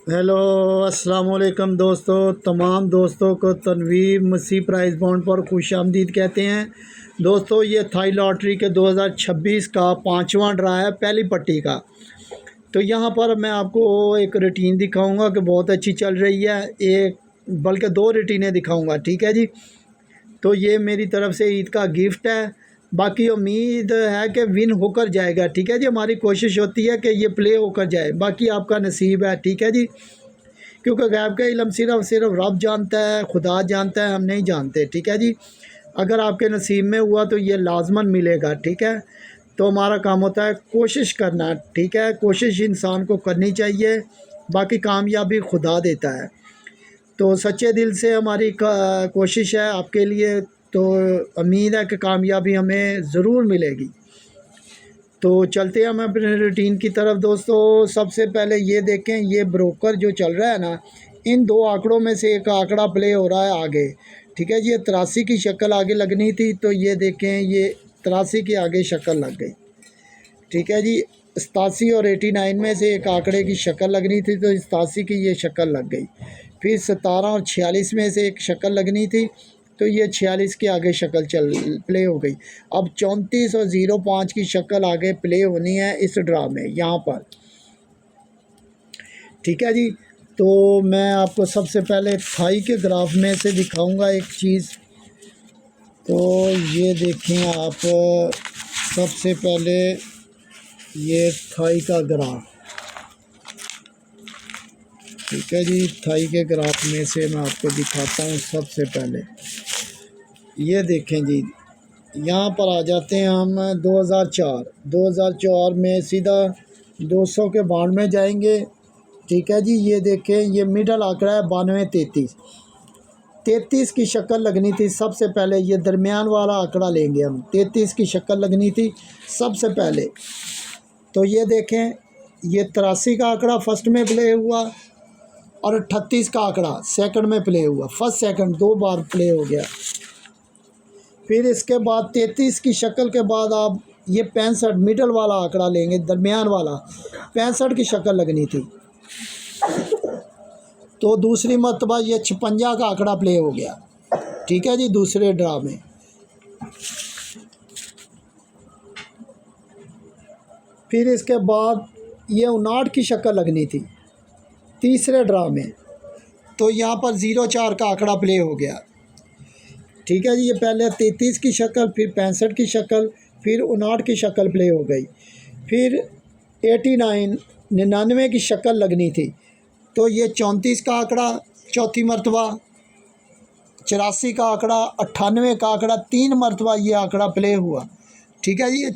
Hello, अस्सलाम वालेकुम दोस्तों। तमाम दोस्तों को तनवीर मसीह प्राइज़ बॉन्ड पर खुश आमदीद कहते हैं। दोस्तों, ये थाई लॉटरी के 2026 का 5वां ड्रा है, पहली पट्टी का। तो यहाँ पर मैं आपको एक रूटीन दिखाऊंगा कि बहुत अच्छी चल रही है। एक बल्कि दो रूटीनें दिखाऊंगा, ठीक है जी। तो ये मेरी तरफ से ईद का गिफ्ट है। बाकी उम्मीद है कि विन होकर जाएगा, ठीक है जी। हमारी कोशिश होती है कि ये प्ले होकर जाए, बाकी आपका नसीब है, ठीक है जी। क्योंकि गैब का इल्म सिर्फ सिर्फ रब जानता है, खुदा जानता है, हम नहीं जानते, ठीक है जी। अगर आपके नसीब में हुआ तो ये लाजमन मिलेगा, ठीक है। तो हमारा काम होता है कोशिश करना, ठीक है। कोशिश इंसान को करनी चाहिए, बाकी कामयाबी खुदा देता है। तो सच्चे दिल से हमारी कोशिश है आपके लिए। तो उम्मीद है कि कामयाबी हमें ज़रूर मिलेगी। तो चलते हैं हम अपने रूटीन की तरफ दोस्तों। सबसे पहले ये देखें, ये ब्रोकर जो चल रहा है ना, इन दो आंकड़ों में से एक आंकड़ा प्ले हो रहा है आगे, ठीक है जी। ये 83 की शक्ल आगे लगनी थी, तो ये देखें, ये 83 के आगे शक्ल लग गई, ठीक है जी। 87 और 89 में से एक आंकड़े की शक्ल लगनी थी, तो 87 की ये शक्ल लग गई। फिर 17 और 46 में से एक शक्ल लगनी थी, तो ये 46 के आगे शक्ल चल प्ले हो गई। अब 34 और 05 की शक्ल आगे प्ले होनी है इस ड्रा में, यहाँ पर, ठीक है जी। तो मैं आपको सबसे पहले थाई के ग्राफ में से दिखाऊंगा एक चीज़। तो ये देखें आप, सबसे पहले ये थाई का ग्राफ, ठीक है जी। थाई के ग्राफ में से मैं आपको दिखाता हूँ। सबसे पहले ये देखें जी, यहाँ पर आ जाते हैं हम 2004 में सीधा 200 के बाउंड में जाएंगे, ठीक है जी। ये देखें, ये मिडल आंकड़ा है 92-33 की शक्ल लगनी थी सबसे पहले। ये दरमियान वाला आंकड़ा लेंगे हम, 33 की शक्ल लगनी थी सबसे पहले। तो ये देखें, ये 83 का आंकड़ा फर्स्ट में प्ले हुआ और 38 का आंकड़ा सेकंड में प्ले हुआ। फर्स्ट सेकंड दो बार प्ले हो गया। फिर इसके बाद 33 की शक्ल के बाद आप ये 65 मिडल वाला आंकड़ा लेंगे, दरमियान वाला 65 की शक्ल लगनी थी। तो दूसरी मरतबा ये 56 का आंकड़ा प्ले हो गया, ठीक है जी, दूसरे ड्रा में। फिर इसके बाद ये 59 की शक्ल लगनी थी तीसरे ड्रा में, तो यहाँ पर 04 का आंकड़ा प्ले हो गया, ठीक है जी। ये पहले 33 की शक्ल, फिर 65 की शक्ल, फिर 59 की शक्ल प्ले हो गई। फिर 99 की शक्ल लगनी थी, तो ये 34 का आंकड़ा चौथी मरतबा, 84 का आंकड़ा, 98 का आंकड़ा, 3 मरतबा ये आंकड़ा प्ले हुआ, ठीक है जी। ये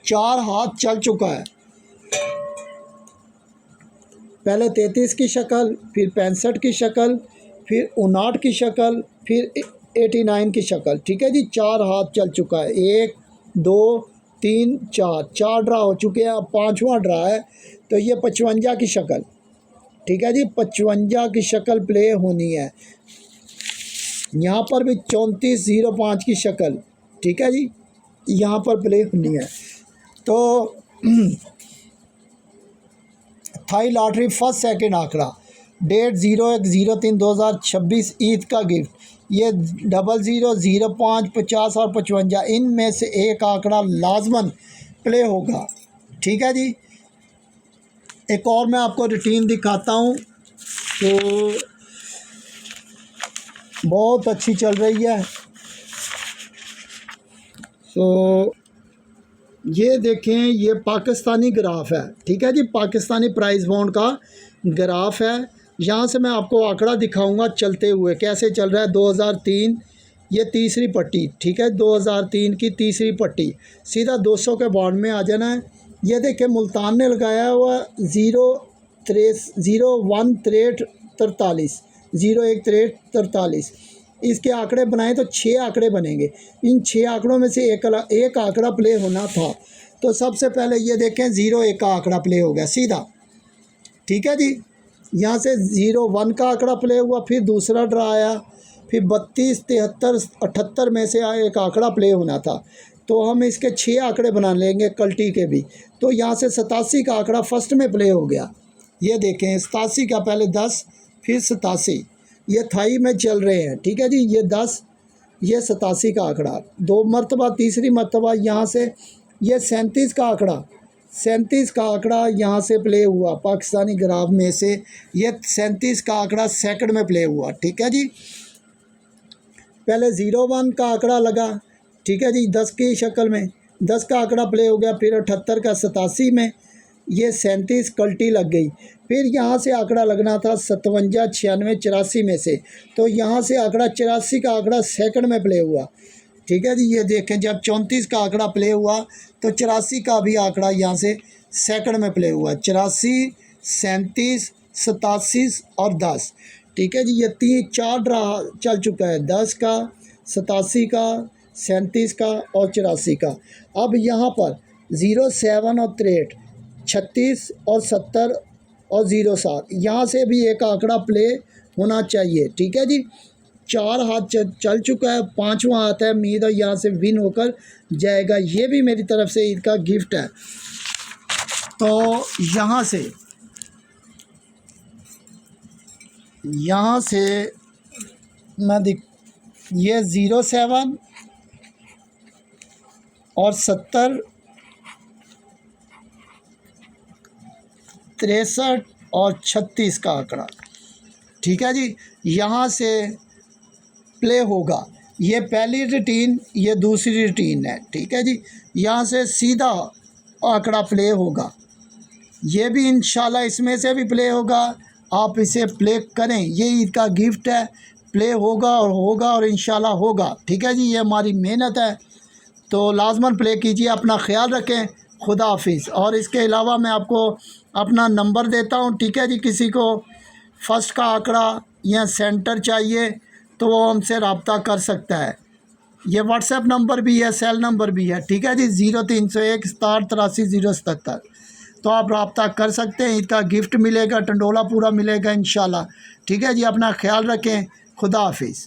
4 हाथ चल चुका है। पहले 33 की शक्ल, फिर 65 की शक्ल, फिर 59 की शक्ल, फिर 89 की शक्ल, ठीक है जी। 4 हाथ चल चुका है। 1 2 3 4 ड्रा हो चुके हैं। अब 5वां ड्रा है, तो ये 55 की शक्ल, ठीक है जी। 55 की शक्ल प्ले होनी है। यहाँ पर भी 3405 की शक्ल, ठीक है जी, यहाँ पर प्ले होनी है। तो थाई लॉटरी फर्स्ट सेकंड आंकड़ा, डेट 01/03/2026, ईद का गिफ्ट, ये 00 05 50 और 55, इनमें से एक आंकड़ा लाजमन प्ले होगा, ठीक है जी। एक और मैं आपको रूटीन दिखाता हूँ। तो बहुत अच्छी चल रही है। तो ये देखें, ये पाकिस्तानी ग्राफ है, ठीक है जी। पाकिस्तानी प्राइस बॉन्ड का ग्राफ है। यहाँ से मैं आपको आंकड़ा दिखाऊंगा चलते हुए कैसे चल रहा है। 2003, ये तीसरी पट्टी, ठीक है, 2003 की तीसरी पट्टी, सीधा 200 के बॉन्ड में आ जाना है। ये देखें, मुल्तान ने लगाया हुआ 016343, इसके आंकड़े बनाए तो 6 आंकड़े बनेंगे। इन 6 आंकड़ों में से एक आंकड़ा प्ले होना था। तो सबसे पहले ये देखें, 01 का आंकड़ा प्ले हो गया सीधा, ठीक है जी। यहाँ से 01 का आंकड़ा प्ले हुआ, फिर दूसरा ड्रा आया, फिर 32 73 78 में से एक आंकड़ा प्ले होना था। तो हम इसके 6 आंकड़े बना लेंगे कल्टी के भी। तो यहाँ से 87 का आंकड़ा फर्स्ट में प्ले हो गया, ये देखें 87 का पहले 10 फिर 87, ये थाई में चल रहे हैं, ठीक है जी। ये 10, ये 87 का आंकड़ा, 2 मरतबा, तीसरी मरतबा यहाँ से ये 37 का आंकड़ा, 37 का आंकड़ा यहाँ से प्ले हुआ पाकिस्तानी ग्राफ में से, ये 37 का आंकड़ा सेकंड में प्ले हुआ, ठीक है जी। पहले 01 का आंकड़ा लगा, ठीक है जी, 10 की शक्ल में 10 का आंकड़ा प्ले हो गया, फिर 78 का 87 में, ये 37 कल्टी लग गई। फिर यहाँ से आंकड़ा लगना था 57, 96, 84 में से, तो यहाँ से आंकड़ा 84 का आंकड़ा सेकंड में प्ले हुआ, ठीक है जी। ये देखें जब 34 का आंकड़ा प्ले हुआ तो 84 का भी आंकड़ा यहाँ से सेकंड में प्ले हुआ, 84, 37, 87 और 10, ठीक है जी। ये 4 ड्रा चल चुका है, 10 का, 87 का, 37 का और 84 का। अब यहाँ पर 07 और 63, 36 और 70 और 07, यहाँ से भी एक आंकड़ा प्ले होना चाहिए, ठीक है जी। 4 हाथ चल चुका है, 5वां हाथ है, उम्मीद है यहाँ से विन होकर जाएगा। ये भी मेरी तरफ से ईद का गिफ्ट है। तो यहाँ से मैं ये 07 और 70, 63 और 36 का आंकड़ा, ठीक है जी, यहाँ से प्ले होगा। ये पहली रूटीन, ये दूसरी रूटीन है, ठीक है जी। यहाँ से सीधा आंकड़ा प्ले होगा, ये भी इंशाल्लाह इसमें से भी प्ले होगा। आप इसे प्ले करें, ये ईद का गिफ्ट है, प्ले होगा और इंशाल्लाह होगा, ठीक है जी। ये हमारी मेहनत है, तो लाजमन प्ले कीजिए। अपना ख्याल रखें, खुदा हाफिज़। और इसके अलावा मैं आपको अपना नंबर देता हूँ, ठीक है जी। किसी को फर्स्ट का आंकड़ा या सेंटर चाहिए तो वो हमसे रब्ता कर सकता है। ये व्हाट्सएप नंबर भी है, सेल नंबर भी है, ठीक है जी, 0301 67 83 077। तो आप रब्ता कर सकते हैं। इसका गिफ्ट मिलेगा, टंडोला पूरा मिलेगा इंशाल्लाह, ठीक है जी। अपना ख्याल रखें, खुदा हाफिज़।